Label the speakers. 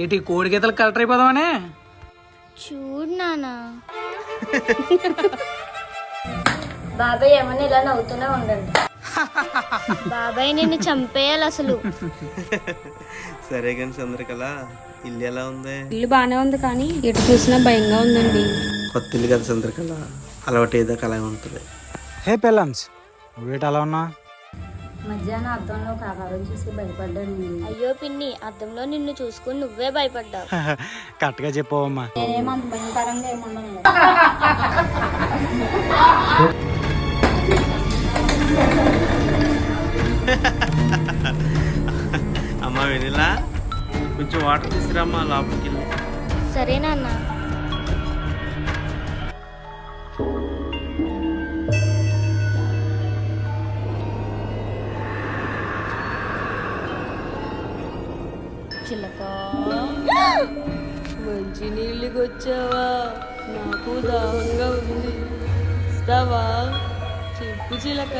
Speaker 1: ఏటి కోడి గీతలు కలెక్టర్ అయిపోదామనే?
Speaker 2: చూడు నానా. బాబాయ్ ఏమన్నా ఇలా నవ్వుతూనే ఉండండి. బాబాయ్ నిన్ను చంపేయాలి అసలు.
Speaker 3: సరే కానీ చంద్రకళ, ఇల్లు ఎలా ఉంది?
Speaker 4: ఇల్లు బాగానే ఉంది కానీ ఎటు చూసినా భయంగా ఉందండి.
Speaker 3: కొత్త ఇల్లు కదా చంద్రకళ, అలవాటు ఏదో కళ ఉంటుంది.
Speaker 5: హే పెళ్ళమ్స్, నువ్వేట అలా ఉన్నా?
Speaker 2: మధ్యాహ్నం అద్దంలో ఒక ఆకారం చూసి భయపడ్డాను. అయ్యో పిన్ని, అద్దంలో నిన్ను చూసుకుని నువ్వే భయపడ్డావు.
Speaker 5: కరెక్ట్గా చెప్పవమ్మా.
Speaker 2: నేనేమంత భయంకరంగా ఏమన్నాను.
Speaker 3: అమ్మా వెనిలా, కొంచెం వాటర్ తీసుకురామ్మా లోపలికి వెళ్ళి.
Speaker 2: సరే నాన్న.
Speaker 4: చిలక, మంచి నీళ్ళకి వచ్చావా? నాకు దాహంగా ఉంది, ఇస్తావా? చెప్పు చిలక.